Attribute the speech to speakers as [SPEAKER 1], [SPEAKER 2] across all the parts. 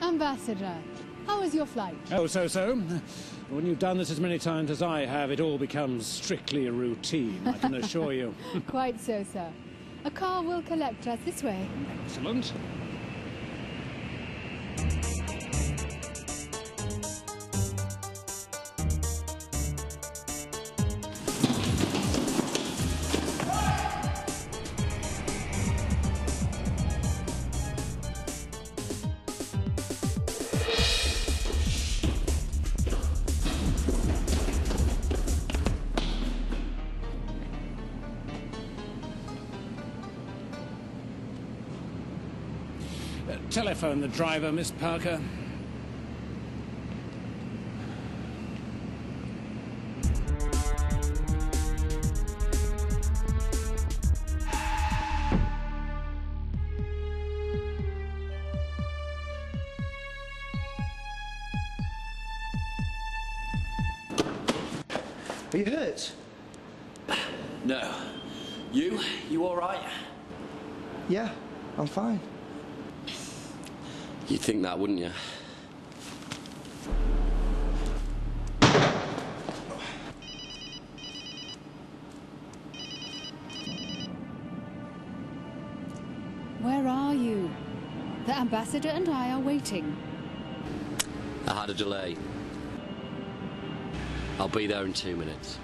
[SPEAKER 1] Ambassador, how was your flight?
[SPEAKER 2] Oh, so-so. When you've done this as many times as I have, it all becomes strictly a routine, I can assure you.
[SPEAKER 1] Quite so, sir. A car will collect us this way.
[SPEAKER 2] Excellent. Telephone the driver, Miss Parker.
[SPEAKER 3] Are you hurt?
[SPEAKER 4] No. You all right?
[SPEAKER 3] Yeah, I'm fine.
[SPEAKER 4] You'd think that, wouldn't you?
[SPEAKER 1] Where are you? The ambassador and I are waiting.
[SPEAKER 4] I had a delay. I'll be there in 2 minutes.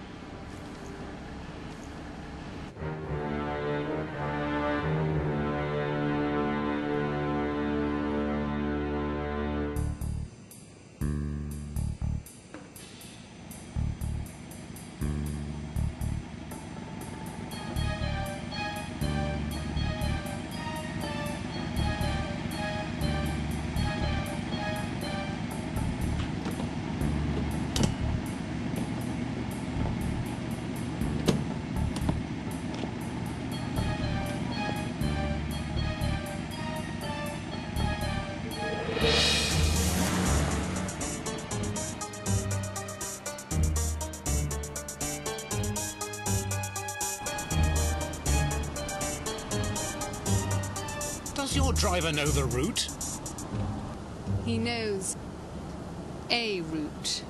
[SPEAKER 2] Does your driver know the route?
[SPEAKER 1] He knows a route.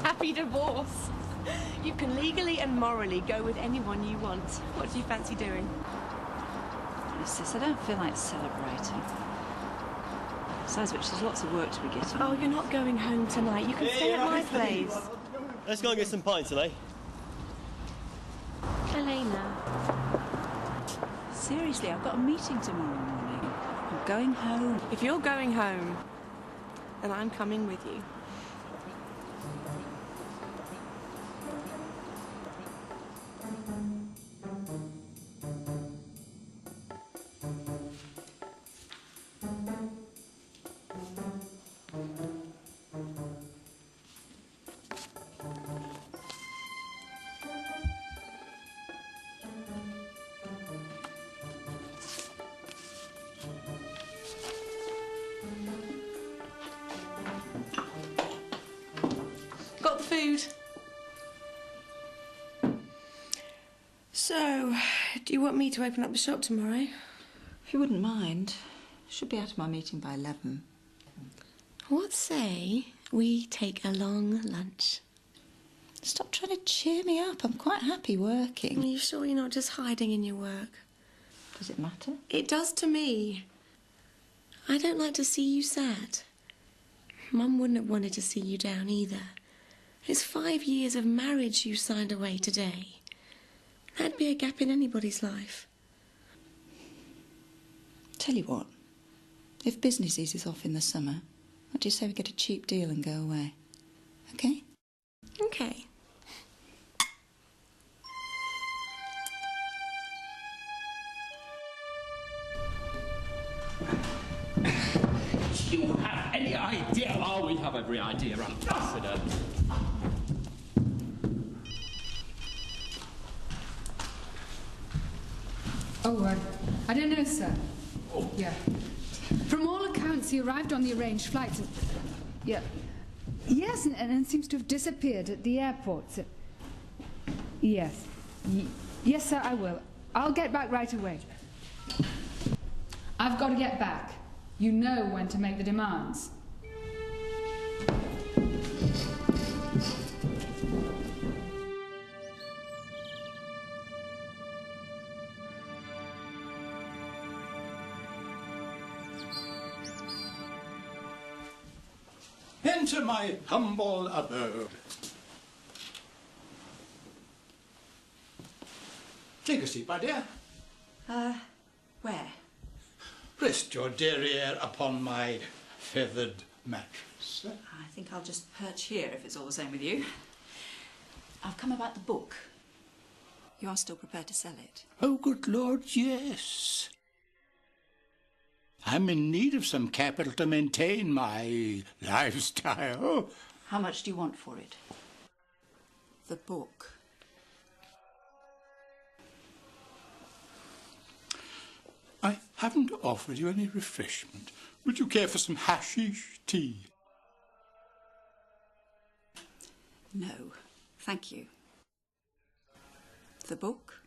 [SPEAKER 5] Happy divorce. You can legally and morally go with anyone you want. What do you fancy doing?
[SPEAKER 6] Sis, I don't feel like celebrating. Besides which, there's lots of work to be getting.
[SPEAKER 5] Oh, you're not going home tonight. You can stay at my place.
[SPEAKER 7] Let's go and get some pints, eh?
[SPEAKER 5] Elena.
[SPEAKER 6] Seriously, I've got a meeting tomorrow morning. I'm going home.
[SPEAKER 5] If you're going home, then I'm coming with you. Got the food. So, do you want me to open up the shop tomorrow?
[SPEAKER 6] If you wouldn't mind, should be out of my meeting by 11.
[SPEAKER 5] What say we take a long lunch?
[SPEAKER 8] Stop trying to cheer me up. I'm quite happy working.
[SPEAKER 5] Are you sure you're not just hiding in your work?
[SPEAKER 8] Does it matter?
[SPEAKER 5] It does to me. I don't like to see you sad. Mum wouldn't have wanted to see you down either. It's 5 years of marriage you signed away today. That'd be a gap in anybody's life.
[SPEAKER 8] Tell you what, if business eases off in the summer, what do you say we get a cheap deal and go away? Okay?
[SPEAKER 5] Okay.
[SPEAKER 9] Do you have any idea? Oh, we have every idea, Ambassador.
[SPEAKER 1] Oh, I don't know, sir. Oh. Yeah. From all accounts, he arrived on the arranged flight and... Yeah. Yes, and seems to have disappeared at the airport. So... Yes. Yes, sir, I will. I'll get back right away. I've got to get back. You know when to make the demands.
[SPEAKER 10] Enter my humble abode. Take a seat, my dear.
[SPEAKER 8] Where?
[SPEAKER 10] Rest your derriere upon my feathered mattress.
[SPEAKER 8] I think I'll just perch here if it's all the same with you. I've come about the book. You are still prepared to sell it?
[SPEAKER 10] Oh, good Lord, yes. I'm in need of some capital to maintain my lifestyle.
[SPEAKER 8] How much do you want for it? The book.
[SPEAKER 10] I haven't offered you any refreshment. Would you care for some hashish tea?
[SPEAKER 8] No, thank you. The book?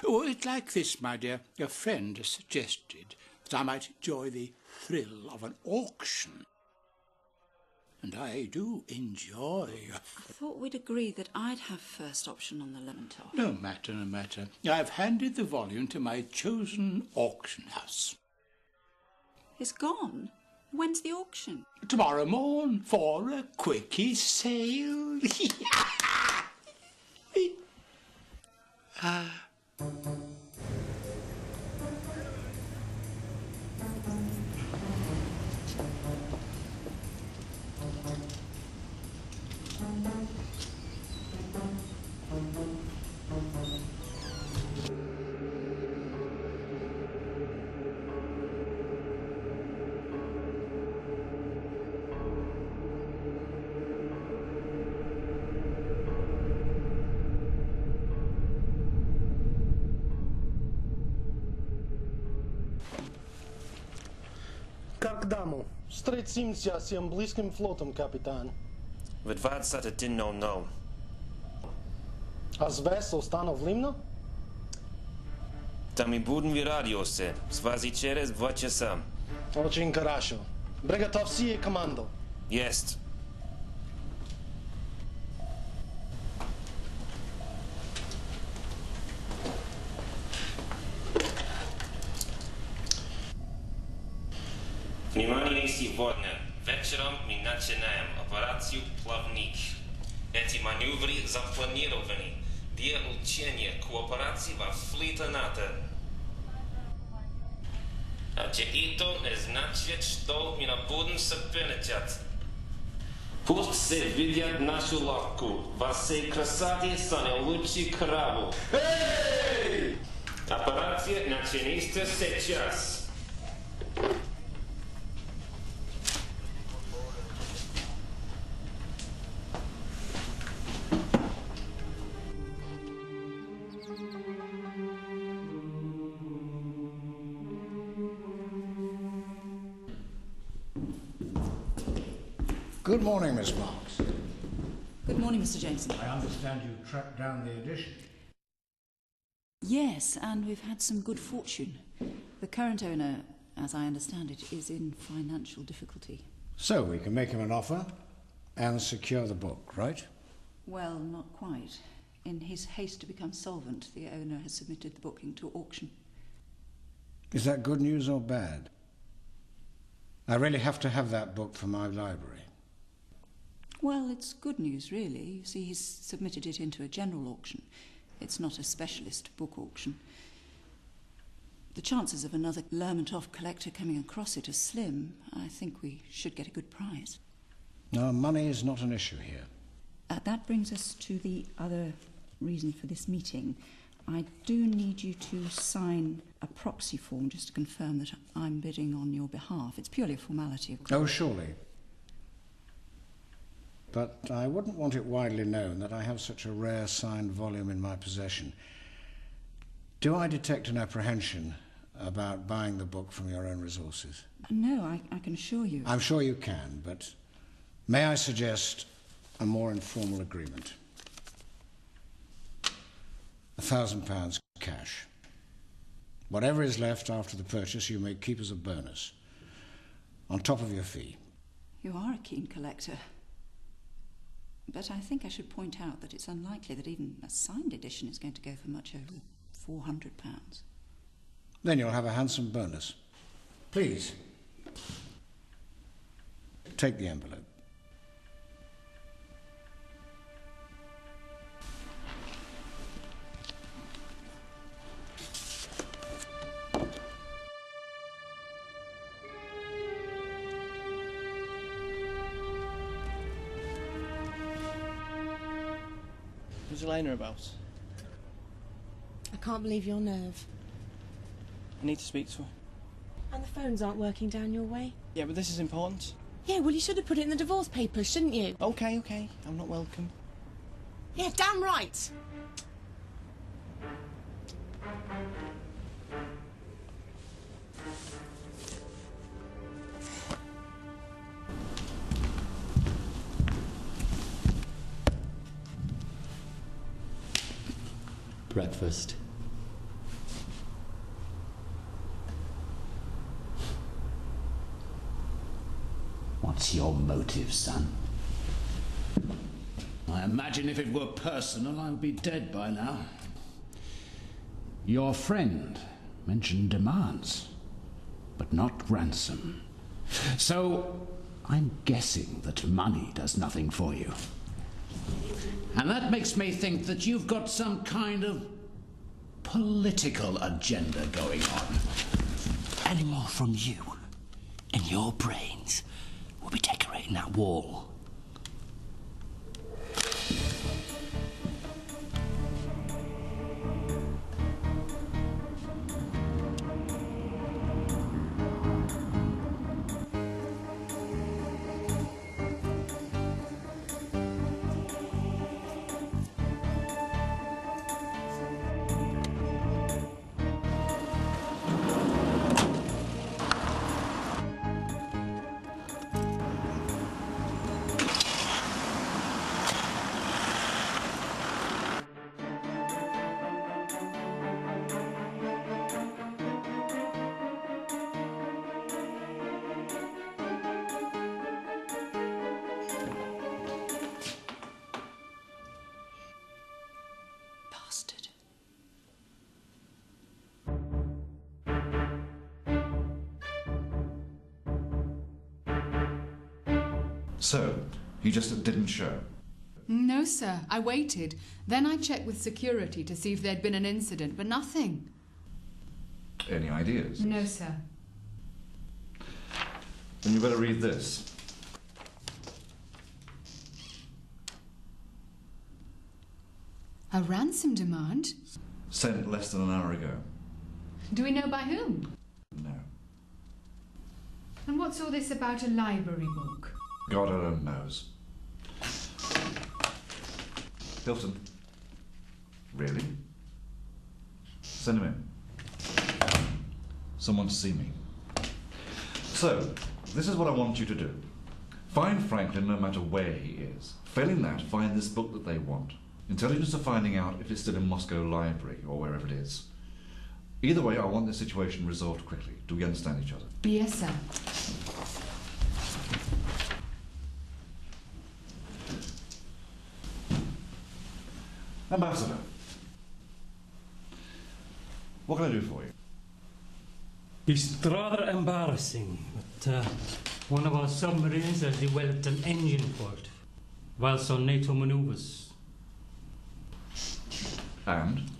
[SPEAKER 10] Oh, it's like this, my dear. A friend has suggested that I might enjoy the thrill of an auction. And I do enjoy...
[SPEAKER 8] I thought we'd agreed that I'd have first option on the Lermontov.
[SPEAKER 10] No matter, no matter. I've handed the volume to my chosen auction house.
[SPEAKER 8] It's gone? When's the auction?
[SPEAKER 10] Tomorrow morn for a quickie sale.
[SPEAKER 7] Как даму? Встретимся с английским флотом, капитан.
[SPEAKER 11] Ведваться это no.
[SPEAKER 7] А с весел становлено?
[SPEAKER 11] Там и будем в радиосе. Свази через 2 часа.
[SPEAKER 7] Очень хорошо. Приготовь все команду.
[SPEAKER 11] Есть. Внимание сегодня. Вечером мы начинаем операцию «Плавник». Эти маневры запланированы для улучшения кооперации во флоте НАТО. А это не значит, что мы не будем соперничать. Пусть все видят нашу лодку. Во всей красоте самый лучший корабль. Операция начинается сейчас.
[SPEAKER 12] Good morning, Miss Marks.
[SPEAKER 8] Good morning, Mr. Jameson.
[SPEAKER 12] I understand you tracked down the edition.
[SPEAKER 8] Yes, and we've had some good fortune. The current owner, as I understand it, is in financial difficulty.
[SPEAKER 12] So we can make him an offer and secure the book, right?
[SPEAKER 8] Well, not quite. In his haste to become solvent, the owner has submitted the book into auction.
[SPEAKER 12] Is that good news or bad? I really have to have that book for my library.
[SPEAKER 8] Well, it's good news, really. You see, he's submitted it into a general auction. It's not a specialist book auction. The chances of another Lermontov collector coming across it are slim. I think we should get a good price.
[SPEAKER 12] No, money is not an issue here.
[SPEAKER 8] That brings us to the other reason for this meeting. I do need you to sign a proxy form just to confirm that I'm bidding on your behalf. It's purely a formality, of course.
[SPEAKER 12] Oh, surely. But I wouldn't want it widely known that I have such a rare signed volume in my possession. Do I detect an apprehension about buying the book from your own resources?
[SPEAKER 8] No, I can assure you.
[SPEAKER 12] I'm sure you can, but may I suggest a more informal agreement? £1,000 cash. Whatever is left after the purchase you may keep as a bonus, on top of your fee.
[SPEAKER 8] You are a keen collector. But I think I should point out that it's unlikely that even a signed edition is going to go for much over £400.
[SPEAKER 12] Then you'll have a handsome bonus. Please, take the envelope.
[SPEAKER 13] What's Elena about?
[SPEAKER 5] I can't believe your nerve.
[SPEAKER 13] I need to speak to her.
[SPEAKER 5] And the phones aren't working down your way?
[SPEAKER 13] Yeah, but this is important.
[SPEAKER 5] Yeah, well, you should have put it in the divorce papers, shouldn't you?
[SPEAKER 13] Okay, okay. I'm not welcome.
[SPEAKER 5] Yeah, damn right.
[SPEAKER 4] Breakfast.
[SPEAKER 14] What's your motive, son?
[SPEAKER 10] I imagine if it were personal, I would be dead by now. Your friend mentioned demands, but not ransom. So, I'm guessing that money does nothing for you. And that makes me think that you've got some kind of political agenda going on.
[SPEAKER 14] Any more from you, and your brains will be decorating that wall.
[SPEAKER 8] Bastard.
[SPEAKER 15] So, he just didn't show?
[SPEAKER 1] No, sir. I waited. Then I checked with security to see if there'd been an incident, but nothing.
[SPEAKER 15] Any ideas?
[SPEAKER 1] No, sir.
[SPEAKER 15] Then you better read this.
[SPEAKER 1] A ransom demand?
[SPEAKER 15] Sent less than an hour ago.
[SPEAKER 1] Do we know by whom?
[SPEAKER 15] No.
[SPEAKER 1] And what's all this about a library book?
[SPEAKER 15] God alone knows. Hilton. Really? Send him in. Someone to see me. So, this is what I want you to do. Find Franklin no matter where he is. Failing that, find this book that they want. Intelligence are finding out if it's still in Moscow Library or wherever it is. Either way, I want this situation resolved quickly. Do we understand each other?
[SPEAKER 1] Yes, sir.
[SPEAKER 15] Ambassador, what can I do for you?
[SPEAKER 16] It's rather embarrassing, but one of our submarines has developed an engine fault whilst on NATO maneuvers.
[SPEAKER 15] And?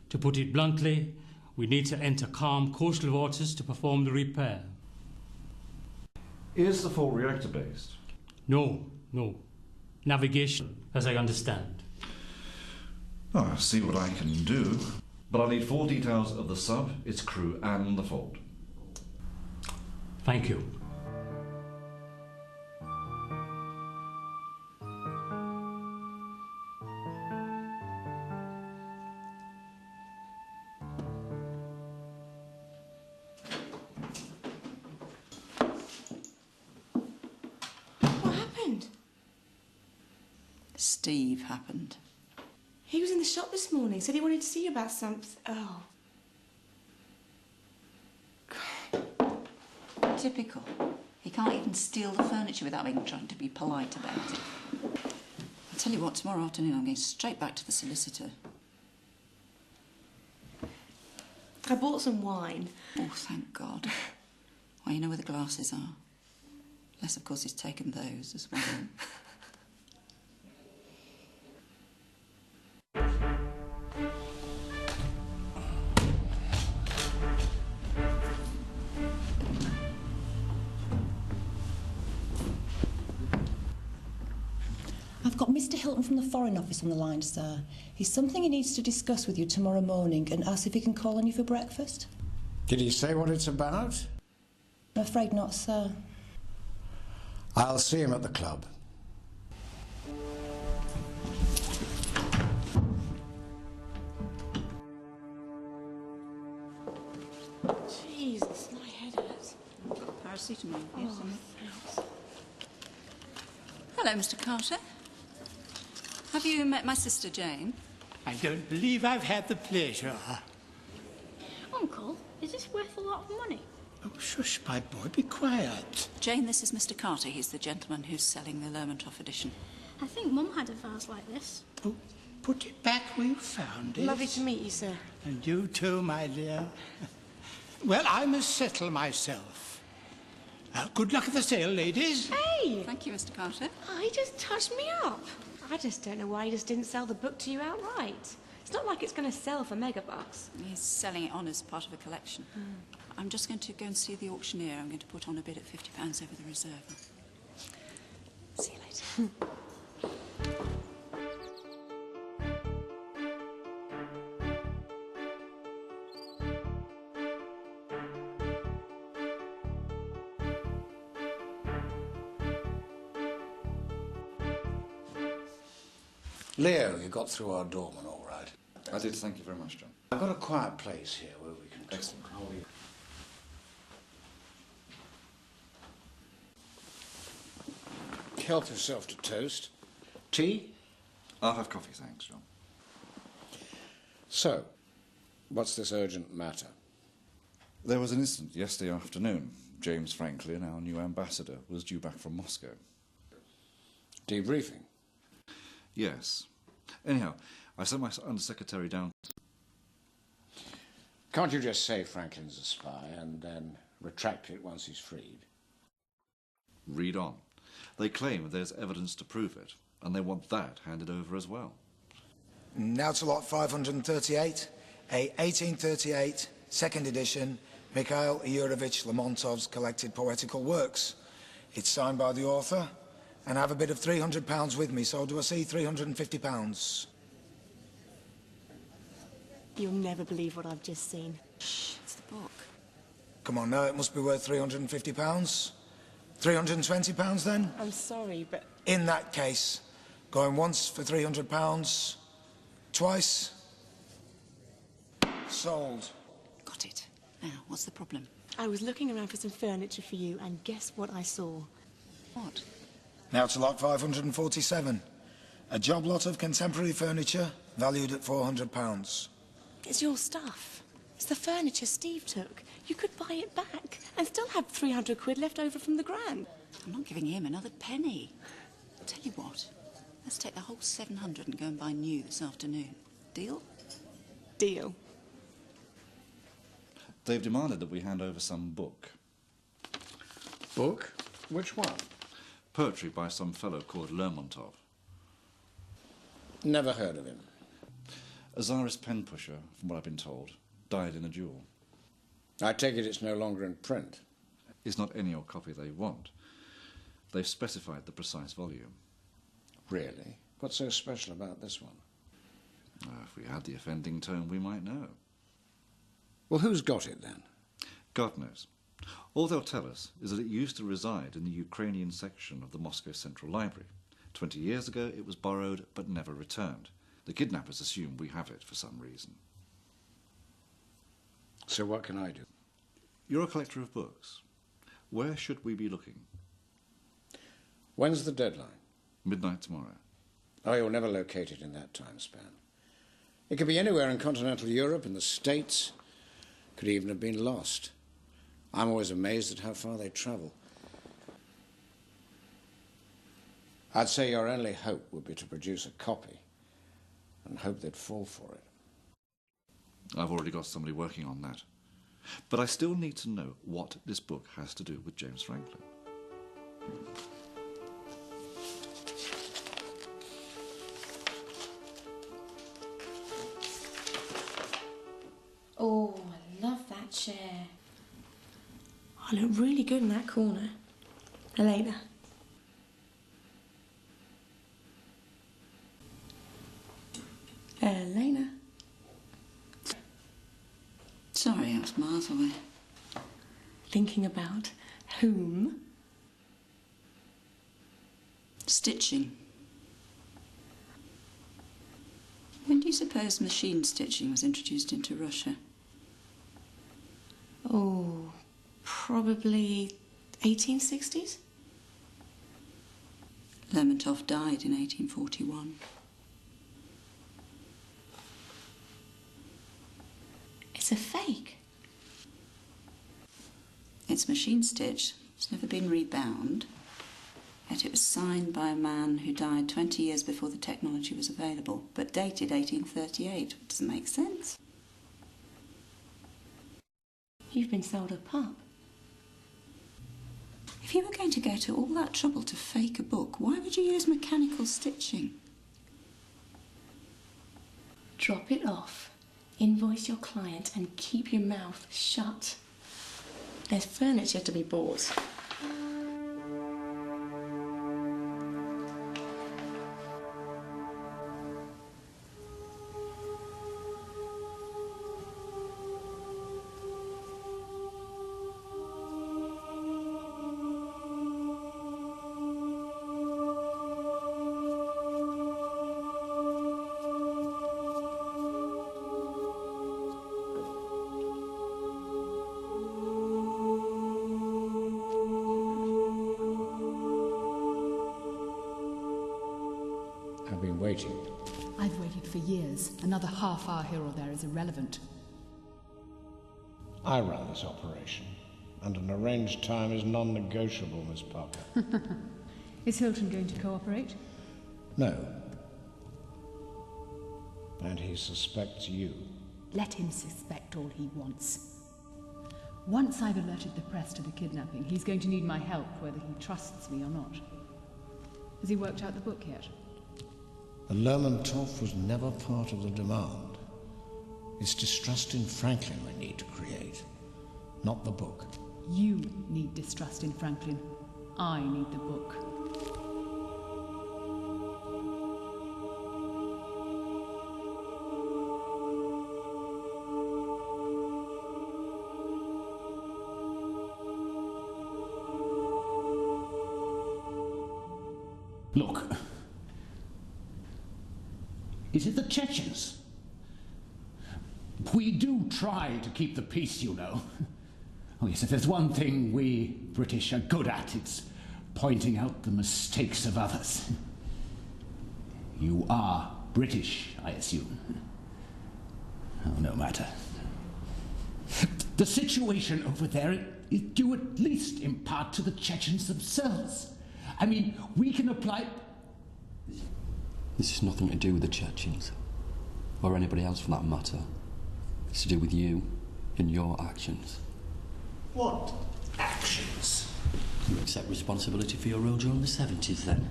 [SPEAKER 16] To put it bluntly, we need to enter calm coastal waters to perform the repair.
[SPEAKER 15] Is the fault reactor-based?
[SPEAKER 16] No. Navigation, as I understand.
[SPEAKER 15] Oh, I'll see what I can do. But I need full details of the sub, its crew, and the fault.
[SPEAKER 16] Thank you.
[SPEAKER 5] What happened?
[SPEAKER 8] Steve happened.
[SPEAKER 5] He was in the shop this morning, said he wanted to see you about something. Oh.
[SPEAKER 8] Typical. He can't even steal the furniture without being trying to be polite about it. I'll tell you what, tomorrow afternoon I'm going straight back to the solicitor.
[SPEAKER 5] I bought some wine.
[SPEAKER 8] Oh, thank God. Well, you know where the glasses are. Unless, of course, he's taken those as well.
[SPEAKER 17] I've got Mr. Hilton from the Foreign Office on the line, sir. He's something he needs to discuss with you tomorrow morning and ask if he can call on you for breakfast.
[SPEAKER 12] Did he say what it's about?
[SPEAKER 17] I'm afraid not, sir.
[SPEAKER 12] I'll see him at the club.
[SPEAKER 5] Jesus, my head hurts.
[SPEAKER 8] Paracetamol.
[SPEAKER 5] Oh,
[SPEAKER 8] Yes,
[SPEAKER 5] thanks.
[SPEAKER 8] Hello, Mr. Carter. Have you met my sister Jane?
[SPEAKER 10] I don't believe I've had the pleasure.
[SPEAKER 18] Uncle, is this worth a lot of money?
[SPEAKER 10] Oh, shush, my boy, be quiet.
[SPEAKER 8] Jane, this is Mr. Carter. He's the gentleman who's selling the Lermontov Edition.
[SPEAKER 18] I think Mum had a vase like this.
[SPEAKER 10] Oh, put it back where you found it.
[SPEAKER 5] Lovely to meet you, sir.
[SPEAKER 10] And you too, my dear. Well, I must settle myself. Good luck at the sale, ladies.
[SPEAKER 5] Hey!
[SPEAKER 8] Thank you, Mr. Carter.
[SPEAKER 5] Oh, he just touched me up. I just don't know why he just didn't sell the book to you outright. It's not like it's going to sell for megabucks.
[SPEAKER 8] He's selling it on as part of a collection. I'm just going to go and see the auctioneer. I'm going to put on a bid at £50 over the reserve. See you later.
[SPEAKER 12] Leo, you got through our doorman all right?
[SPEAKER 15] I did, thank you very much, John.
[SPEAKER 12] I've got a quiet place here where we can talk.
[SPEAKER 15] Excellent.
[SPEAKER 12] How are you? Help yourself to toast. Tea?
[SPEAKER 15] I'll have coffee, thanks, John.
[SPEAKER 12] So, what's this urgent matter?
[SPEAKER 15] There was an incident yesterday afternoon. James Franklin, our new ambassador, was due back from Moscow.
[SPEAKER 12] Debriefing?
[SPEAKER 15] Yes. Anyhow, I sent my undersecretary down.
[SPEAKER 12] Can't you just say Franklin's a spy and then retract it once he's freed?
[SPEAKER 15] Read on. They claim there's evidence to prove it, and they want that handed over as well.
[SPEAKER 19] Now to lot 538, a 1838, second edition, Mikhail Yurovich Lermontov's collected poetical works. It's signed by the author, and I have a bid of £300 with me, so do I see £350?
[SPEAKER 5] You'll never believe what I've just seen.
[SPEAKER 8] Shh, it's the book.
[SPEAKER 19] Come on now, it must be worth £350. £320 then?
[SPEAKER 5] I'm sorry, but...
[SPEAKER 19] In that case, going once for £300, twice, sold.
[SPEAKER 8] Got it. Now, what's the problem?
[SPEAKER 5] I was looking around for some furniture for you, and guess what I saw?
[SPEAKER 8] What?
[SPEAKER 19] Now to lot 547. A job lot of contemporary furniture valued at £400.
[SPEAKER 5] It's your stuff. It's the furniture Steve took. You could buy it back and still have 300 quid left over from the grant.
[SPEAKER 8] I'm not giving him another penny. I'll tell you what, Let's take the whole 700 and go and buy new this afternoon. Deal?
[SPEAKER 6] Deal.
[SPEAKER 15] They've demanded that we hand over some book.
[SPEAKER 12] Book? Which one?
[SPEAKER 15] Poetry by some fellow called Lermontov.
[SPEAKER 12] Never heard of him.
[SPEAKER 15] A Tsarist pen pusher, from what I've been told, died in a duel.
[SPEAKER 12] I take it it's no longer in print.
[SPEAKER 15] It's not any old copy they want. They've specified the precise volume.
[SPEAKER 12] Really? What's so special about this one?
[SPEAKER 15] If we had the offending tone, we might know.
[SPEAKER 12] Well, who's got it then?
[SPEAKER 15] God knows. All they'll tell us is that it used to reside in the Ukrainian section of the Moscow Central Library. 20 years ago, it was borrowed but never returned. The kidnappers assume we have it for some reason.
[SPEAKER 12] So what can I do?
[SPEAKER 15] You're a collector of books. Where should we be looking?
[SPEAKER 12] When's the deadline?
[SPEAKER 15] Midnight tomorrow.
[SPEAKER 12] Oh, you'll never locate it in that time span. It could be anywhere in continental Europe, in the States. Could even have been lost. I'm always amazed at how far they travel. I'd say your only hope would be to produce a copy and hope they'd fall for it.
[SPEAKER 15] I've already got somebody working on that. But I still need to know what this book has to do with James Franklin.
[SPEAKER 5] Oh, I love that chair. I look really good in that corner. Elena. Elena.
[SPEAKER 8] Sorry, I was miles away.
[SPEAKER 5] Thinking about whom?
[SPEAKER 8] Stitching. When do you suppose machine stitching was introduced into Russia?
[SPEAKER 5] Oh, probably 1860s?
[SPEAKER 8] Lermontov died in 1841.
[SPEAKER 5] It's a fake.
[SPEAKER 8] It's machine stitched. It's never been rebound. Yet it was signed by a man who died 20 years before the technology was available, but dated 1838. Does it make sense?
[SPEAKER 5] You've been sold a pup.
[SPEAKER 8] If you were going to go to all that trouble to fake a book, why would you use mechanical stitching?
[SPEAKER 5] Drop it off, invoice your client, and keep your mouth shut. There's furniture to be bought.
[SPEAKER 12] I've been waiting.
[SPEAKER 1] I've waited for years. Another half hour here or there is irrelevant.
[SPEAKER 12] I run this operation, and an arranged time is non-negotiable, Miss Parker.
[SPEAKER 1] Is Hilton going to cooperate?
[SPEAKER 12] No. And he suspects you.
[SPEAKER 1] Let him suspect all he wants. Once I've alerted the press to the kidnapping, he's going to need my help, whether he trusts me or not. Has he worked out the book yet?
[SPEAKER 12] The Lermontov was never part of the demand. It's distrust in Franklin we need to create, not the book.
[SPEAKER 1] You need distrust in Franklin. I need the book.
[SPEAKER 14] Look. Is it the Chechens? We do try to keep the peace, you know. Oh yes, if there's one thing we British are good at, it's pointing out the mistakes of others. You are British, I assume. Oh, no matter. The situation over there is due at least in part to the Chechens themselves. I mean, we can apply...
[SPEAKER 4] This has nothing to do with the Chechens, or anybody else for that matter. It's to do with you and your actions.
[SPEAKER 10] What actions?
[SPEAKER 4] You accept responsibility for your role during the 70s, then?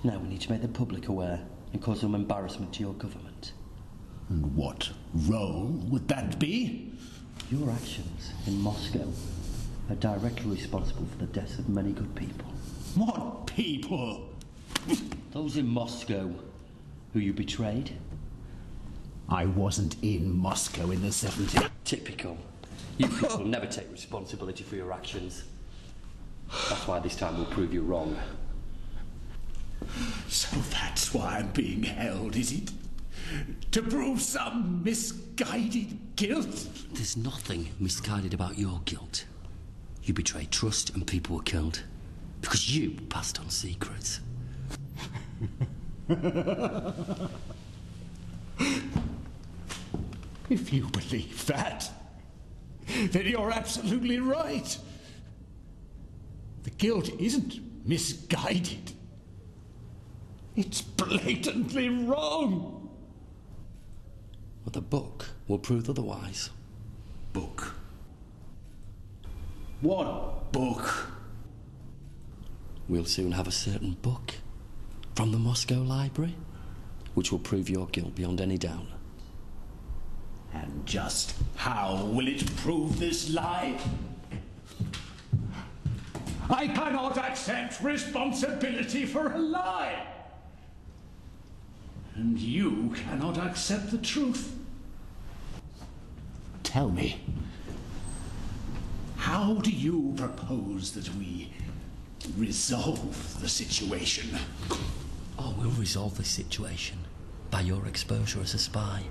[SPEAKER 4] Now we need to make the public aware and cause some embarrassment to your government.
[SPEAKER 14] And what role would that be?
[SPEAKER 4] Your actions in Moscow are directly responsible for the deaths of many good people.
[SPEAKER 14] What people?
[SPEAKER 4] Those in Moscow who you betrayed.
[SPEAKER 14] I wasn't in Moscow in the 70s.
[SPEAKER 4] Typical. You people never take responsibility for your actions. That's why this time we'll prove you wrong.
[SPEAKER 14] So that's why I'm being held, is it? To prove some misguided guilt?
[SPEAKER 4] There's nothing misguided about your guilt. You betrayed trust and people were killed. Because you passed on secrets.
[SPEAKER 14] If you believe that, then you're absolutely right. The guilt isn't misguided. It's blatantly wrong.
[SPEAKER 4] But the book will prove otherwise.
[SPEAKER 14] Book? What book?
[SPEAKER 4] We'll soon have a certain book from the Moscow Library, which will prove your guilt beyond any doubt.
[SPEAKER 14] And just how will it prove this lie? I cannot accept responsibility for a lie. And you cannot accept the truth. Tell me, how do you propose that we resolve the situation?
[SPEAKER 4] Oh, we'll resolve this situation by your exposure as a spy.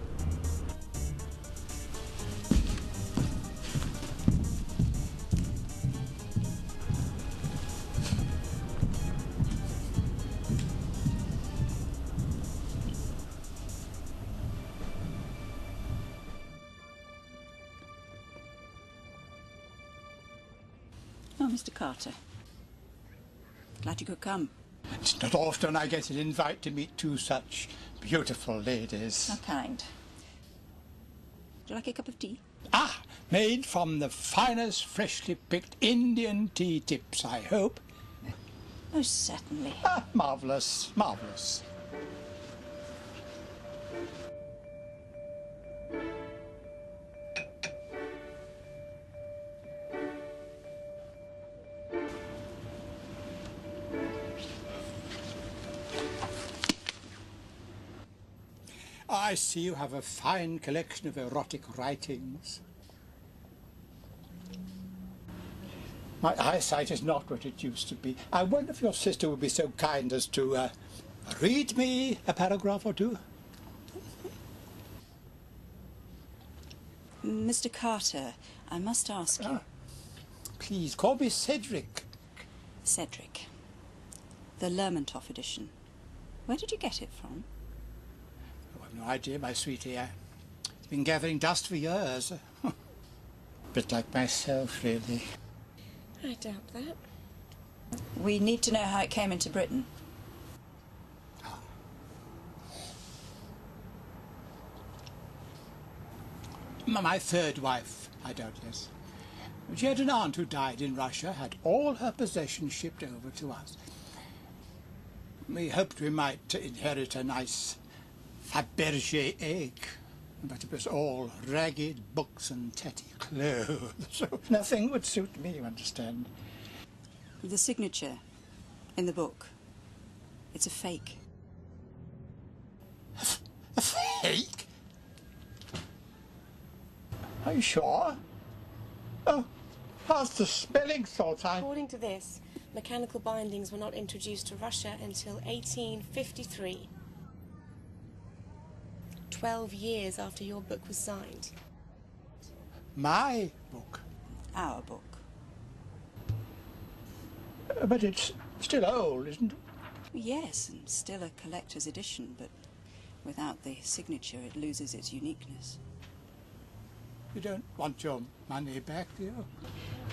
[SPEAKER 8] Oh, Mr. Carter. Glad you could come.
[SPEAKER 10] It's not often I get an invite to meet two such beautiful ladies.
[SPEAKER 8] How kind. Would you like a cup of tea?
[SPEAKER 10] Ah, made from the finest freshly picked Indian tea tips, I hope.
[SPEAKER 8] Most certainly.
[SPEAKER 10] Ah, marvellous, marvellous. I see you have a fine collection of erotic writings. My eyesight is not what it used to be. I wonder if your sister would be so kind as to read me a paragraph or two.
[SPEAKER 8] Mr. Carter, I must ask you...
[SPEAKER 10] Please, call me Cedric.
[SPEAKER 8] Cedric. The Lermontov Edition. Where did you get it from?
[SPEAKER 10] No idea, my sweetie. It's been gathering dust for years. Bit like myself, really.
[SPEAKER 5] I doubt that.
[SPEAKER 8] We need to know how it came into Britain.
[SPEAKER 10] My third wife, I doubt, yes. She had an aunt who died in Russia, had all her possessions shipped over to us. We hoped we might inherit a nice Fabergé egg, but it was all ragged books and tatty clothes, so nothing would suit me, you understand.
[SPEAKER 8] The signature in the book, it's a fake.
[SPEAKER 10] A fake? Are you sure? Oh, how's the spelling, thought I?
[SPEAKER 5] According to this, mechanical bindings were not introduced to Russia until 1853. 12 years after your book was signed.
[SPEAKER 10] My book?
[SPEAKER 8] Our book.
[SPEAKER 10] But it's still old, isn't it?
[SPEAKER 8] Yes, and still a collector's edition, but without the signature it loses its uniqueness.
[SPEAKER 10] You don't want your money back, do you?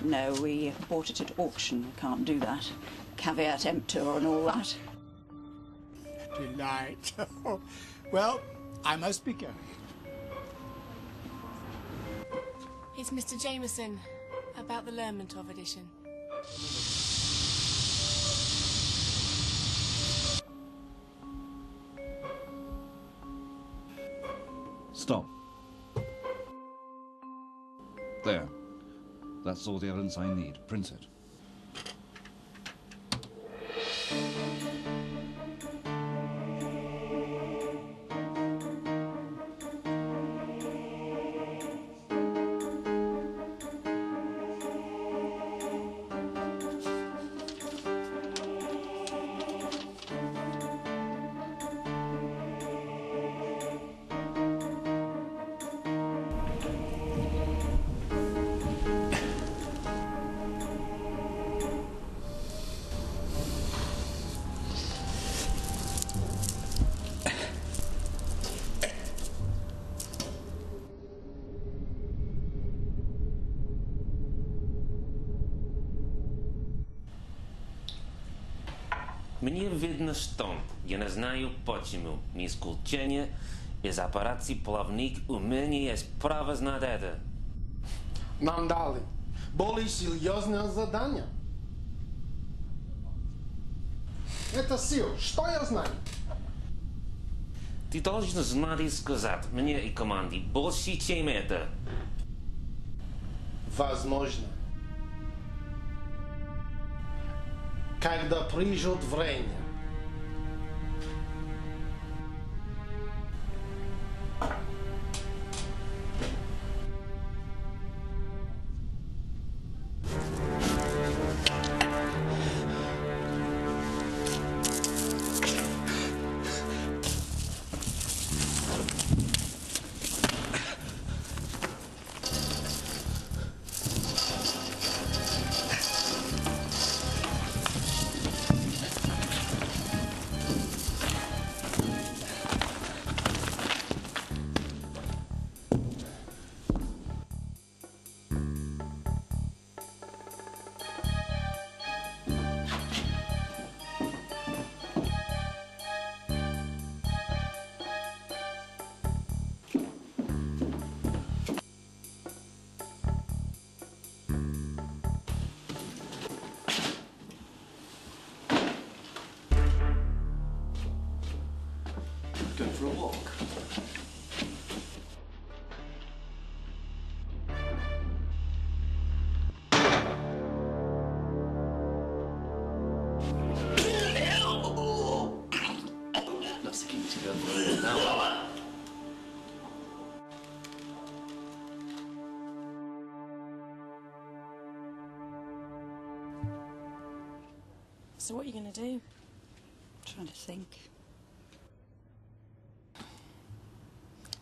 [SPEAKER 8] No, we bought it at auction. We can't do that. Caveat emptor and all that.
[SPEAKER 10] delight. Well, I must be going.
[SPEAKER 5] It's Mr. Jameson about the Lermontov Edition.
[SPEAKER 15] Stop. There. That's all the evidence I need. Print it.
[SPEAKER 11] Мне видно, что я не знаю почему. Исключение из операции плавник у меня есть право знать это.
[SPEAKER 7] Нам дали более серьезное задание. Это сил, что я знаю?
[SPEAKER 11] Ты должен знать и сказать мне и команде больше, чем это.
[SPEAKER 7] Возможно. Когда придет время.
[SPEAKER 3] Going for a walk. Not sticking to go for it now.
[SPEAKER 5] So what are you going to do?
[SPEAKER 8] Trying to think.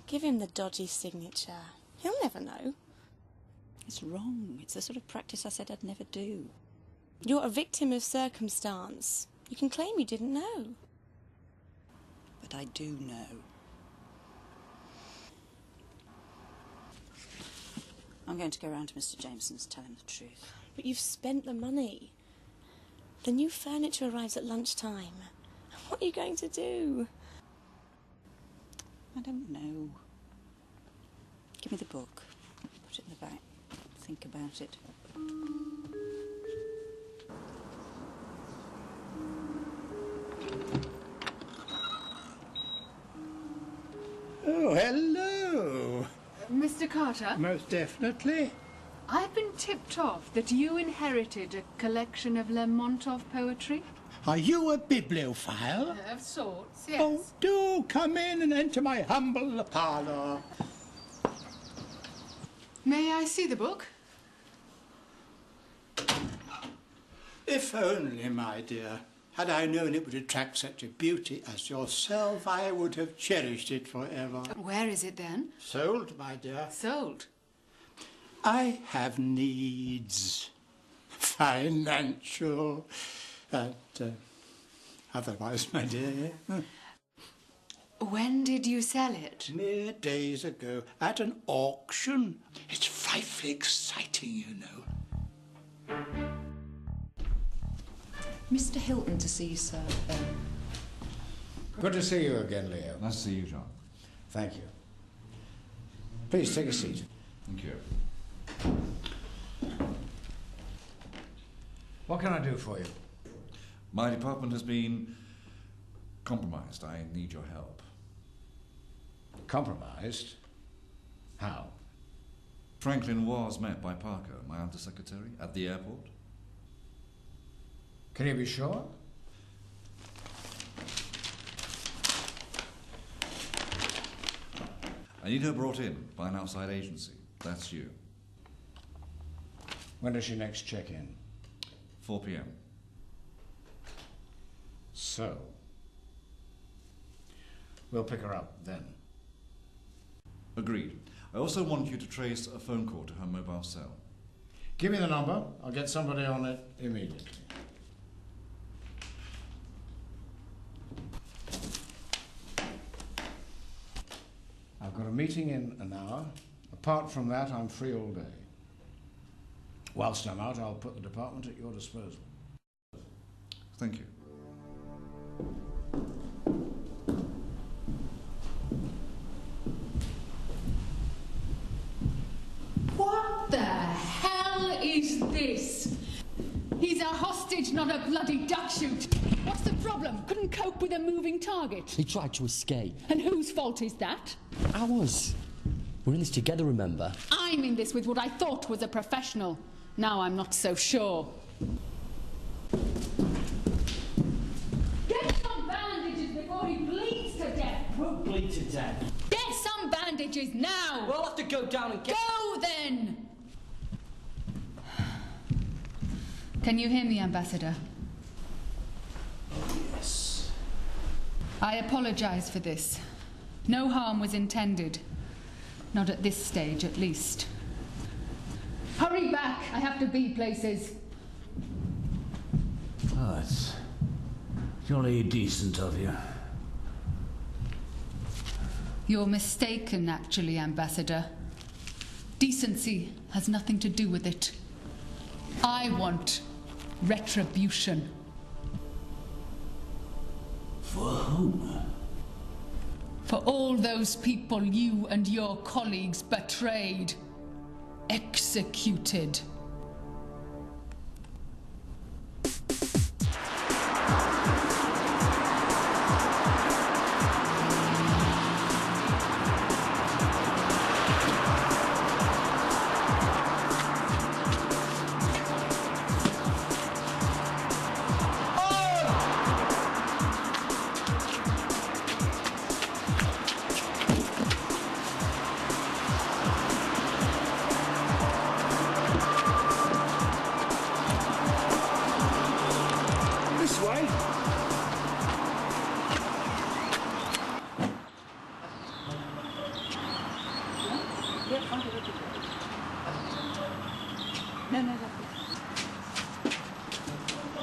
[SPEAKER 5] Give him the dodgy signature. He'll never know.
[SPEAKER 8] It's wrong. It's the sort of practice I said I'd never do.
[SPEAKER 5] You're a victim of circumstance. You can claim you didn't know.
[SPEAKER 8] But I do know. I'm going to go round to Mr. Jameson's, tell him the truth.
[SPEAKER 5] But you've spent the money. The new furniture arrives at lunchtime. What are you going to do?
[SPEAKER 8] I don't know. Give me the book. Put it in the back. Think about it.
[SPEAKER 10] Oh, hello.
[SPEAKER 1] Mr. Carter?
[SPEAKER 10] Most definitely.
[SPEAKER 1] I've been tipped off that you inherited a collection of Lermontov poetry.
[SPEAKER 10] Are you a bibliophile?
[SPEAKER 1] Of sorts, yes.
[SPEAKER 10] Oh, do come in and enter my humble parlour.
[SPEAKER 1] May I see the book?
[SPEAKER 10] If only, my dear. Had I known it would attract such a beauty as yourself, I would have cherished it forever.
[SPEAKER 1] Where is it then?
[SPEAKER 10] Sold, my dear.
[SPEAKER 1] Sold?
[SPEAKER 10] I have needs. Financial. And otherwise, my dear.
[SPEAKER 1] When did you sell it?
[SPEAKER 10] Mere days ago, at an auction. It's frightfully exciting, you know.
[SPEAKER 17] Mr. Hilton to see you, sir.
[SPEAKER 12] Good to see you again, Leo.
[SPEAKER 15] Nice to see you, John.
[SPEAKER 12] Thank you. Please take a seat.
[SPEAKER 15] Thank you.
[SPEAKER 12] What can I do for you?
[SPEAKER 15] My department has been compromised. I need your help.
[SPEAKER 12] Compromised? How?
[SPEAKER 15] Franklin was met by Parker, my undersecretary, at the airport.
[SPEAKER 12] Can you be sure?
[SPEAKER 15] I need her brought in by an outside agency. That's you.
[SPEAKER 12] When does she next check in?
[SPEAKER 15] 4 p.m.
[SPEAKER 12] So, we'll pick her up then.
[SPEAKER 15] Agreed. I also want you to trace a phone call to her mobile cell.
[SPEAKER 12] Give me the number. I'll get somebody on it immediately. I've got a meeting in an hour. Apart from that, I'm free all day. Whilst I'm out, I'll put the department at your disposal.
[SPEAKER 15] Thank you.
[SPEAKER 1] What the hell is this? He's a hostage, not a bloody duck shoot. What's the problem? Couldn't cope with a moving target.
[SPEAKER 4] He tried to escape.
[SPEAKER 1] And whose fault is that?
[SPEAKER 4] Ours. We're in this together, remember?
[SPEAKER 1] I'm in this with what I thought was a professional. Now I'm not so sure. Get some bandages before he bleeds to death.
[SPEAKER 3] Won't bleed to death.
[SPEAKER 1] Get some bandages now.
[SPEAKER 3] We'll have to go down and get...
[SPEAKER 1] Go then! Can you hear me, Ambassador?
[SPEAKER 3] Oh, yes.
[SPEAKER 1] I apologize for this. No harm was intended. Not at this stage, at least. Hurry back! I have to be places.
[SPEAKER 14] Oh, it's jolly decent of you.
[SPEAKER 1] You're mistaken, actually, Ambassador. Decency has nothing to do with it. I want retribution.
[SPEAKER 14] For whom?
[SPEAKER 1] For all those people you and your colleagues betrayed, executed.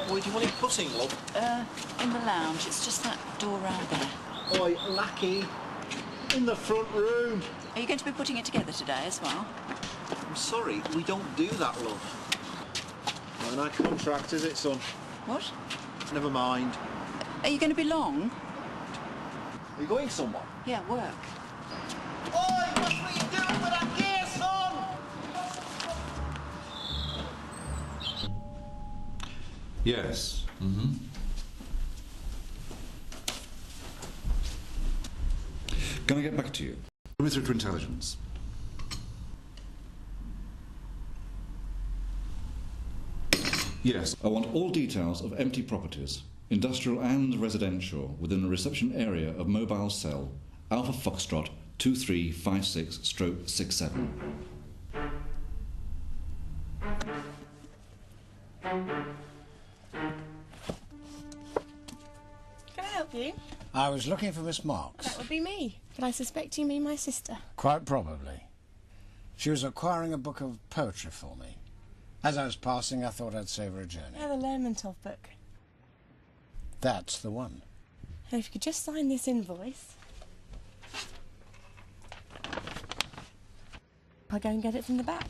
[SPEAKER 3] Where do you want it putting, love?
[SPEAKER 6] In the lounge. It's just that door round there.
[SPEAKER 3] Oi, lackey. In the front room.
[SPEAKER 6] Are you going to be putting it together today as well?
[SPEAKER 3] I'm sorry, we don't do that, love. Not in our contract, is it, son?
[SPEAKER 6] What?
[SPEAKER 3] Never mind.
[SPEAKER 6] Are you going to be long?
[SPEAKER 3] Are you going somewhere?
[SPEAKER 6] Yeah, work.
[SPEAKER 3] Oi, watch what you're doing with that gear, son!
[SPEAKER 15] Yes. Mm-hmm. Can I get back to you? Put me through to intelligence. Yes, I want all details of empty properties, industrial and residential, within the reception area of mobile cell Alpha Foxtrot 2356/67.
[SPEAKER 20] Can I help you?
[SPEAKER 12] I was looking for Miss Marks.
[SPEAKER 20] That would be me. But I suspect you mean my sister.
[SPEAKER 12] Quite probably. She was acquiring a book of poetry for me. As I was passing, I thought I'd save her a journey.
[SPEAKER 20] Yeah, the Lermontov book.
[SPEAKER 12] That's the one.
[SPEAKER 20] And if you could just sign this invoice, I'll go and get it from the back.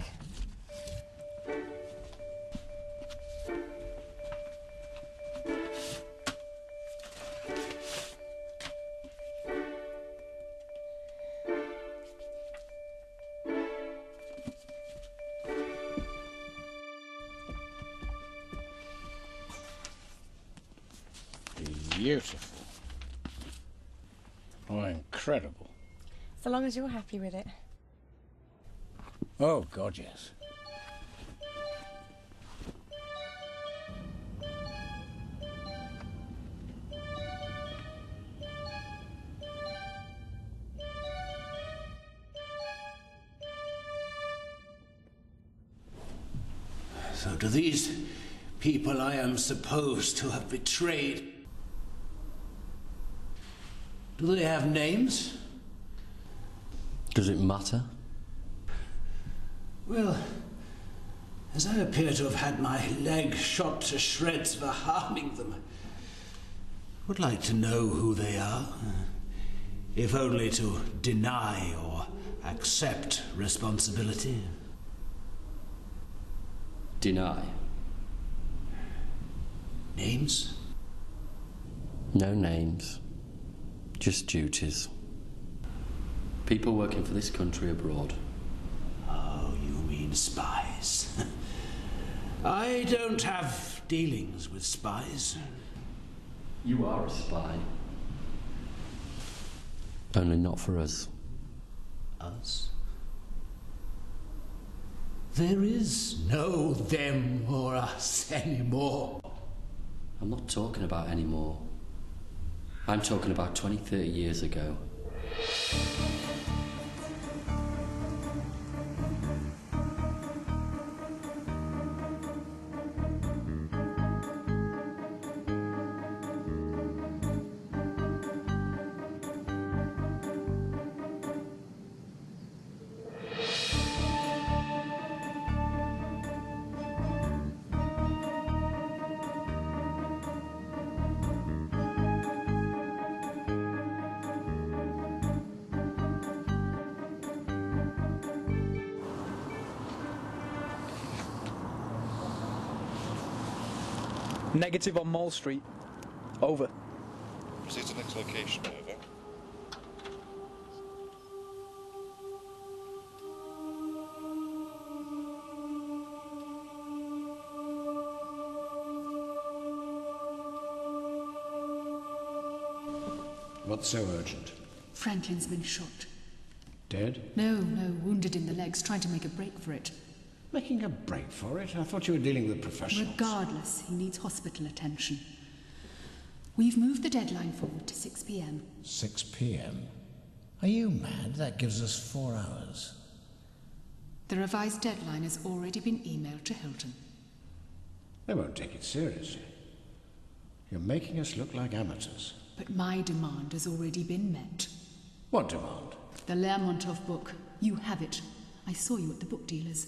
[SPEAKER 12] beautiful. Oh, incredible.
[SPEAKER 20] So long as you're happy with it.
[SPEAKER 12] Oh, God, yes.
[SPEAKER 10] So do these people I am supposed to have betrayed, do they have names?
[SPEAKER 4] Does it matter?
[SPEAKER 10] Well, as I appear to have had my leg shot to shreds for harming them, I would like to know who they are, if only to deny or accept responsibility.
[SPEAKER 4] Deny.
[SPEAKER 10] Names?
[SPEAKER 4] No names. Just duties. People working for this country abroad.
[SPEAKER 10] Oh, you mean spies. I don't have dealings with spies.
[SPEAKER 4] You are a spy. Only not for us.
[SPEAKER 10] Us? There is no them or us anymore.
[SPEAKER 4] I'm not talking about anymore. I'm talking about 20, 30 years ago.
[SPEAKER 13] Negative on Mall Street. Over.
[SPEAKER 15] Proceed to next location, over.
[SPEAKER 12] What's so urgent?
[SPEAKER 1] Franklin's been shot.
[SPEAKER 12] Dead?
[SPEAKER 1] No, wounded in the legs, trying to make a break for it.
[SPEAKER 12] Making a break for it? I thought you were dealing with professionals.
[SPEAKER 1] Regardless, he needs hospital attention. We've moved the deadline forward to 6 p.m.
[SPEAKER 12] 6 p.m? Are you mad? That gives us 4 hours.
[SPEAKER 1] The revised deadline has already been emailed to Hilton.
[SPEAKER 12] They won't take it seriously. You're making us look like amateurs.
[SPEAKER 1] But my demand has already been met.
[SPEAKER 12] What demand?
[SPEAKER 1] The Lermontov book. You have it. I saw you at the book dealer's.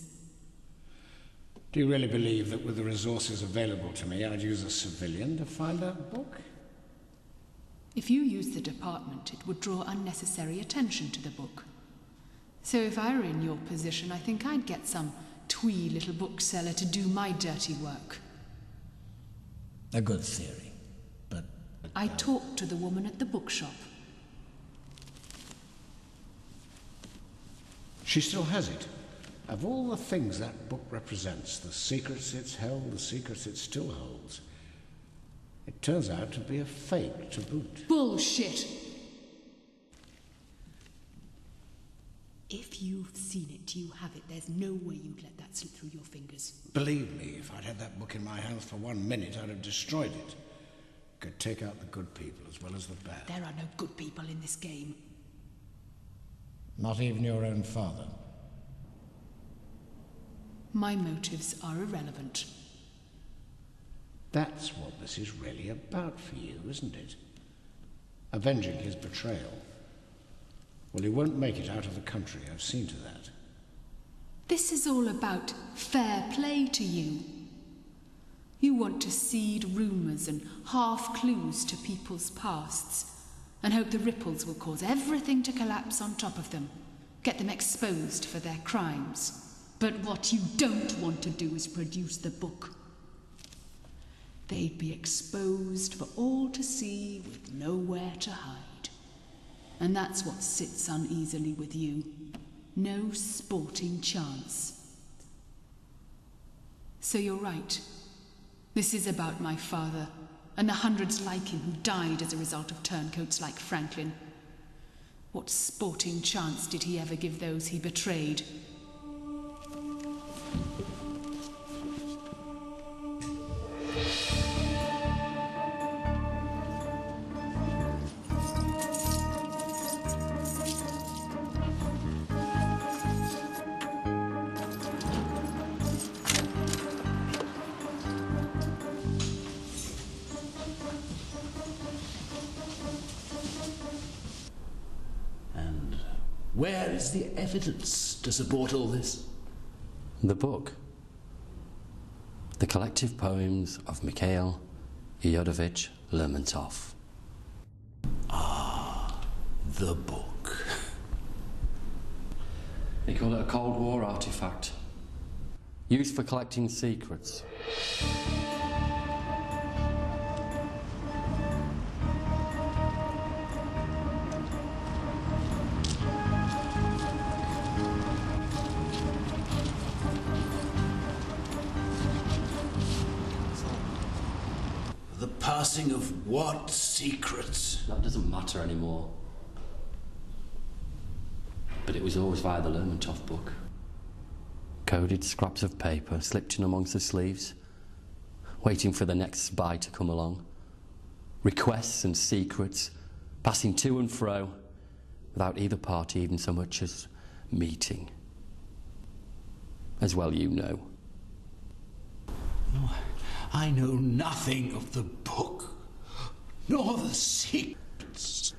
[SPEAKER 12] Do you really believe that with the resources available to me, I'd use a civilian to find that book?
[SPEAKER 1] If you used the department, it would draw unnecessary attention to the book. So if I were in your position, I think I'd get some twee little bookseller to do my dirty work.
[SPEAKER 12] A good theory, but...
[SPEAKER 1] I talked to the woman at the bookshop.
[SPEAKER 12] She still has it. Of all the things that book represents, the secrets it's held, the secrets it still holds, it turns out to be a fake to boot.
[SPEAKER 1] Bullshit! If you've seen it, you have it. There's no way you'd let that slip through your fingers.
[SPEAKER 12] Believe me, if I'd had that book in my hands for 1 minute, I'd have destroyed it. Could take out the good people as well as the bad.
[SPEAKER 1] There are no good people in this game.
[SPEAKER 12] Not even your own father.
[SPEAKER 1] My motives are irrelevant.
[SPEAKER 12] That's what this is really about for you, isn't it? Avenging his betrayal. Well, he won't make it out of the country, I've seen to that.
[SPEAKER 1] This is all about fair play to you. You want to seed rumours and half-clues to people's pasts and hope the ripples will cause everything to collapse on top of them, get them exposed for their crimes. But what you don't want to do is produce the book. They'd be exposed for all to see with nowhere to hide. And that's what sits uneasily with you. No sporting chance. So you're right. This is about my father and the hundreds like him who died as a result of turncoats like Franklin. What sporting chance did he ever give those he betrayed?
[SPEAKER 14] Where is the evidence to support all this?
[SPEAKER 4] The book. The collective poems of Mikhail Iodovich Lermontov.
[SPEAKER 14] Ah, the book.
[SPEAKER 4] They call it a Cold War artifact, used for collecting secrets.
[SPEAKER 14] The passing of what secrets?
[SPEAKER 4] That doesn't matter anymore. But it was always via the Lermontov book. Coded scraps of paper slipped in amongst the sleeves, waiting for the next spy to come along. Requests and secrets passing to and fro without either party even so much as meeting. As well you know.
[SPEAKER 14] No, I know nothing of the book, nor the secrets.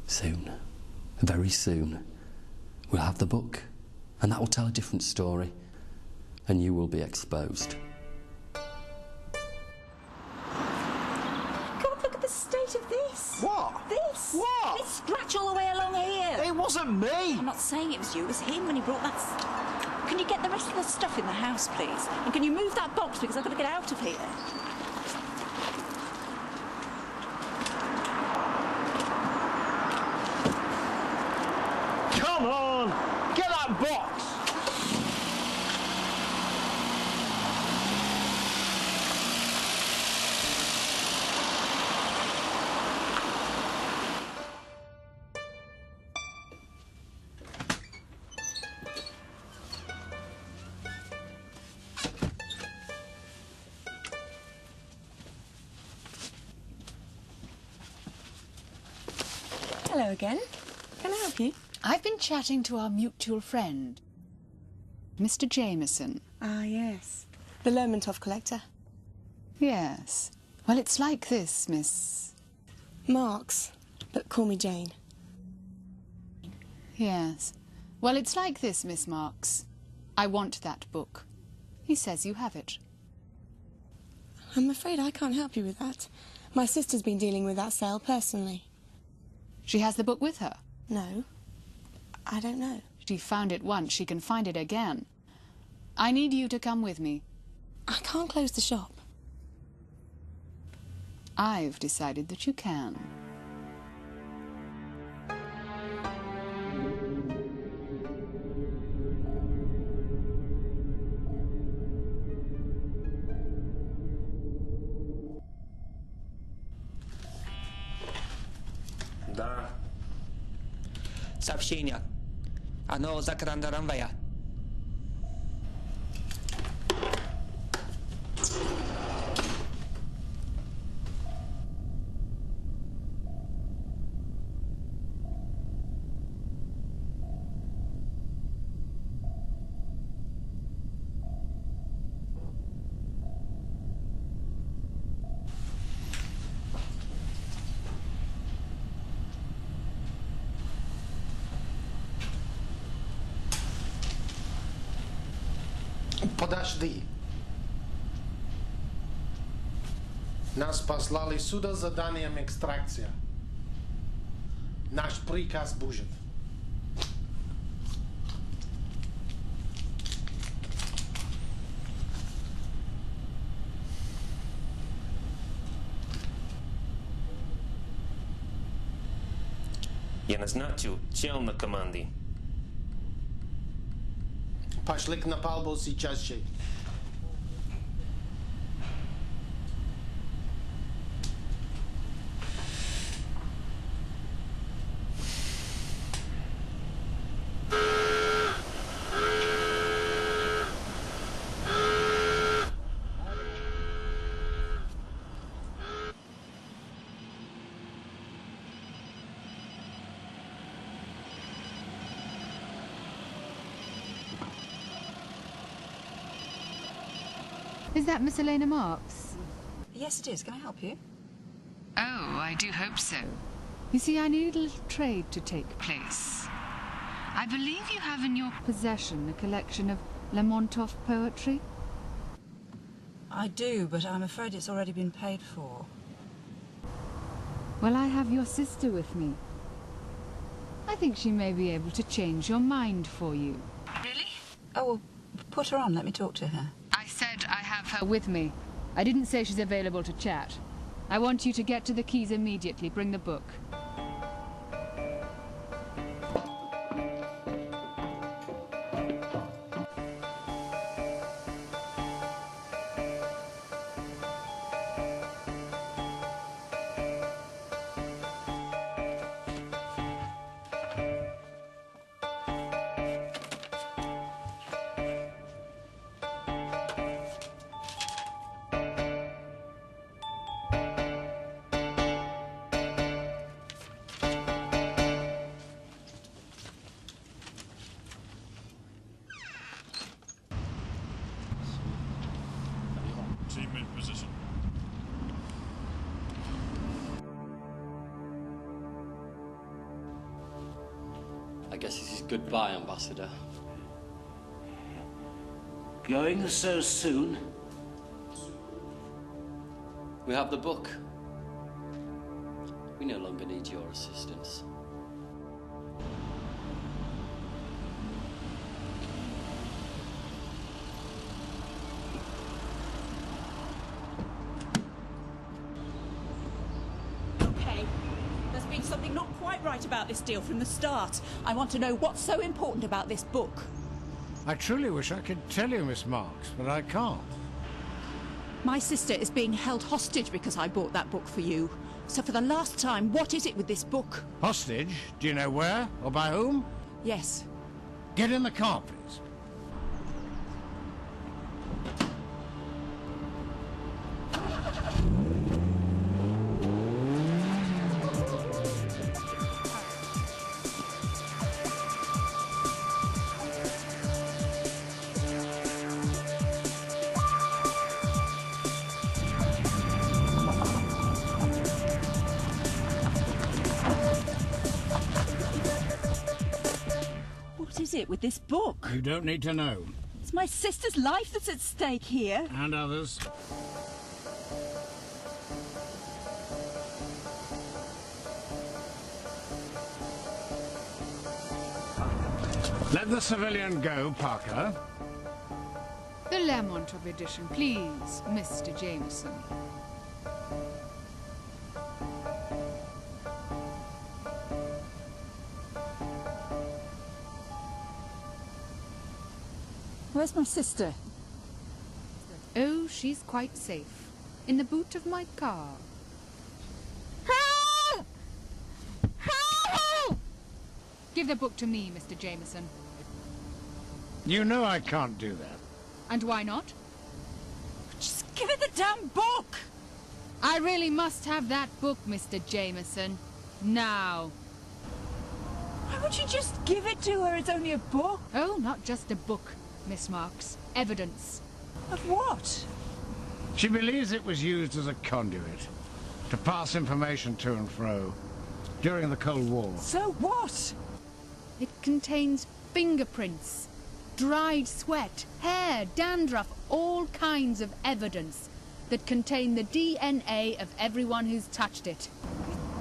[SPEAKER 4] Soon, very soon, we'll have the book, and that will tell a different story, and you will be exposed.
[SPEAKER 6] God, look at the state of this.
[SPEAKER 3] What?
[SPEAKER 6] This.
[SPEAKER 3] What?
[SPEAKER 6] It's scratch all the way along here.
[SPEAKER 3] It wasn't me.
[SPEAKER 6] I'm not saying it was you, it was him when he brought that... Can you get the rest of the stuff in the house, please? And can you move that box, because I've got to get out of here.
[SPEAKER 3] Come on! Get that box!
[SPEAKER 20] Hello again. Can I help you?
[SPEAKER 1] I've been chatting to our mutual friend, Mr. Jameson.
[SPEAKER 20] Ah, yes. The Lermontov collector.
[SPEAKER 1] Yes. Well, it's like this, Miss...
[SPEAKER 20] Marks, but call me Jane.
[SPEAKER 1] Yes. Well, it's like this, Miss Marks. I want that book. He says you have it.
[SPEAKER 20] I'm afraid I can't help you with that. My sister's been dealing with that sale personally.
[SPEAKER 1] She has the book with her?
[SPEAKER 20] No. I don't know.
[SPEAKER 1] She found it once, she can find it again. I need you to come with me.
[SPEAKER 20] I can't close the shop.
[SPEAKER 1] I've decided that you can.
[SPEAKER 21] Да. Сообщение. Оно за трамвая.
[SPEAKER 7] Подожди. Нас послали сюда с заданием экстракция. Наш приказ будет.
[SPEAKER 11] Я назначу чел на команде.
[SPEAKER 7] Пошли на палубу сейчас же.
[SPEAKER 1] Is that Miss Elena Marks?
[SPEAKER 8] Yes, it is. Can I help you?
[SPEAKER 1] Oh, I do hope so. You see, I need a little trade to take place. I believe you have in your possession a collection of Lermontov poetry?
[SPEAKER 8] I do, but I'm afraid it's already been paid for.
[SPEAKER 1] Well, I have your sister with me. I think she may be able to change your mind for you.
[SPEAKER 8] Really? Oh, well, put her on. Let me talk to her.
[SPEAKER 1] I said I have her with me. I didn't say she's available to chat. I want you to get to the keys immediately. Bring the book.
[SPEAKER 2] Team in position.
[SPEAKER 4] I guess this is goodbye, Ambassador.
[SPEAKER 9] Going so soon?
[SPEAKER 4] We have the book. We no longer need your assistance.
[SPEAKER 22] Something not quite right about this deal from the start. I want to know what's so important about this book.
[SPEAKER 12] I truly wish I could tell you, Miss Marks, but I can't.
[SPEAKER 22] My sister is being held hostage because I bought that book for you. So for the last time, what is it with this book?
[SPEAKER 12] Hostage? Do you know where or by whom?
[SPEAKER 22] Yes.
[SPEAKER 12] Get in the car, please.
[SPEAKER 22] What is it with this book?
[SPEAKER 12] You don't need to know.
[SPEAKER 22] It's my sister's life that's at stake here.
[SPEAKER 12] And others. Let the civilian go, Parker.
[SPEAKER 1] The Lermontov Edition, please, Mr. Jameson.
[SPEAKER 22] Where's my sister?
[SPEAKER 1] Oh, she's quite safe. In the boot of my car. Give the book to me, Mr. Jameson.
[SPEAKER 12] You know I can't do that.
[SPEAKER 1] And why not?
[SPEAKER 22] Just give it the damn book!
[SPEAKER 1] I really must have that book, Mr. Jameson. Now.
[SPEAKER 22] Why would you just give it to her? It's only a book.
[SPEAKER 1] Oh, not just a book, Miss Marks. Evidence.
[SPEAKER 22] Of what?
[SPEAKER 12] She believes it was used as a conduit to pass information to and fro during the Cold War.
[SPEAKER 22] So what?
[SPEAKER 1] It contains fingerprints, dried sweat, hair, dandruff, all kinds of evidence that contain the DNA of everyone who's touched it.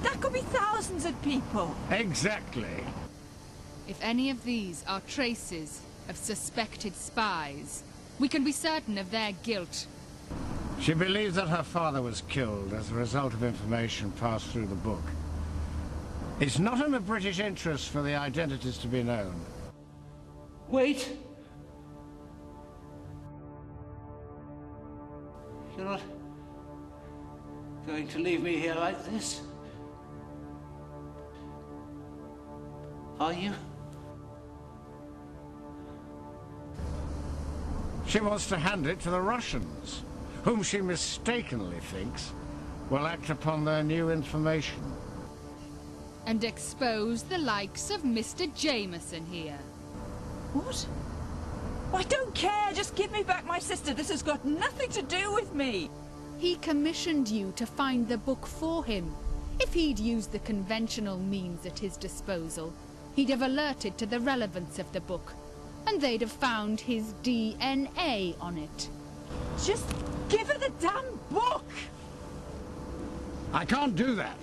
[SPEAKER 22] That could be thousands of people.
[SPEAKER 12] Exactly.
[SPEAKER 1] If any of these are traces of suspected spies, we can be certain of their guilt.
[SPEAKER 12] She believes that her father was killed as a result of information passed through the book. It's not in the British interest for the identities to be known.
[SPEAKER 9] Wait! You're not going to leave me here like this? Are you?
[SPEAKER 12] She wants to hand it to the Russians, whom she mistakenly thinks will act upon their new information.
[SPEAKER 1] And expose the likes of Mr. Jameson here.
[SPEAKER 22] What? I don't care. Just give me back my sister. This has got nothing to do with me.
[SPEAKER 1] He commissioned you to find the book for him. If he'd used the conventional means at his disposal, he'd have alerted to the relevance of the book, and they'd have found his DNA on it.
[SPEAKER 22] Just give her the damn book!
[SPEAKER 10] I can't do that.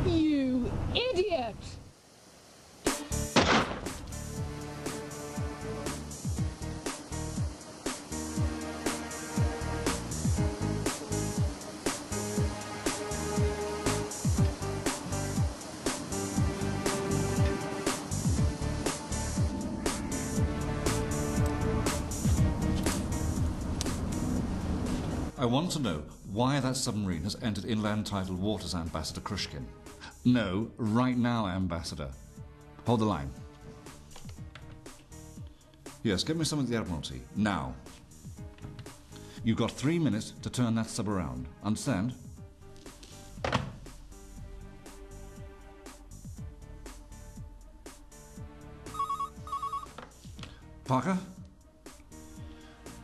[SPEAKER 1] You idiot!
[SPEAKER 15] I want to know why that submarine has entered inland tidal waters, Ambassador Krushkin. No, right now, Ambassador. Hold the line. Yes, get me some of the Admiralty, now. You've got 3 minutes to turn that sub around. Understand? Parker?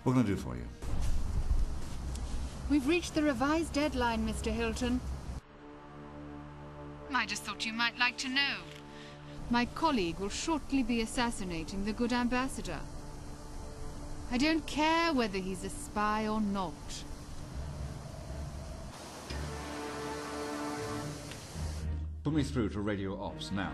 [SPEAKER 15] What can I do for you?
[SPEAKER 1] We've reached the revised deadline, Mr. Hilton. I just thought you might like to know. My colleague will shortly be assassinating the good ambassador. I don't care whether he's a spy or not.
[SPEAKER 15] Put me through to radio ops, now.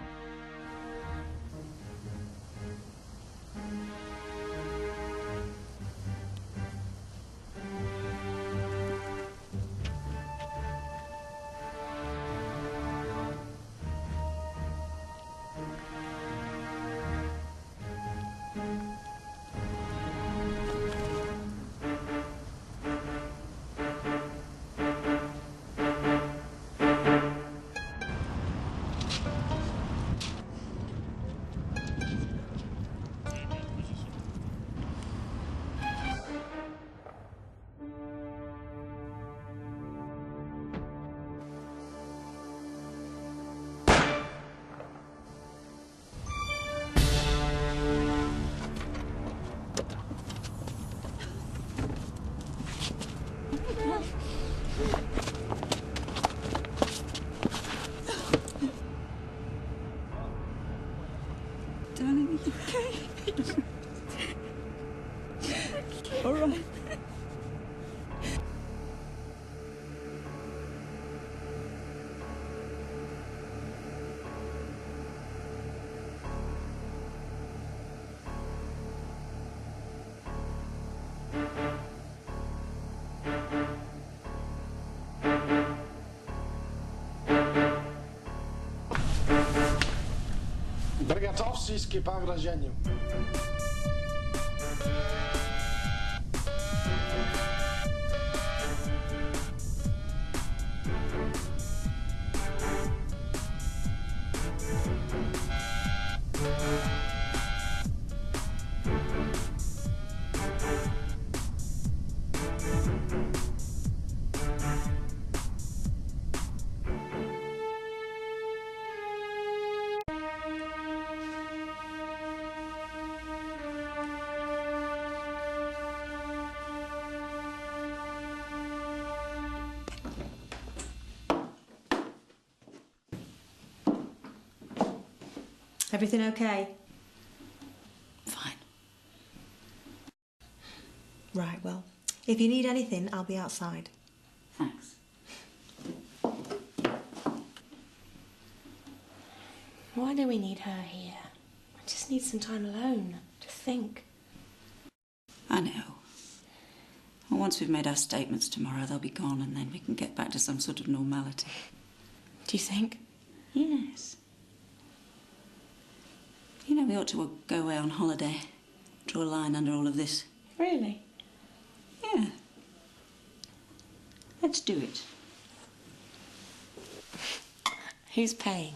[SPEAKER 17] Darling, you okay? All right.
[SPEAKER 7] Приготовьтесь к погружению.
[SPEAKER 2] Everything okay?
[SPEAKER 17] Fine.
[SPEAKER 2] Right, well, if you need anything, I'll be outside.
[SPEAKER 17] Thanks.
[SPEAKER 5] Why do we need her here? I just need some time alone to think.
[SPEAKER 8] I know. Well, once we've made our statements tomorrow, they'll be gone, and then we can get back to some sort of normality.
[SPEAKER 5] Do you think?
[SPEAKER 8] Yes. You know, we ought to go away on holiday. Draw a line under all of this.
[SPEAKER 5] Really?
[SPEAKER 8] Yeah. Let's do it.
[SPEAKER 5] Who's paying?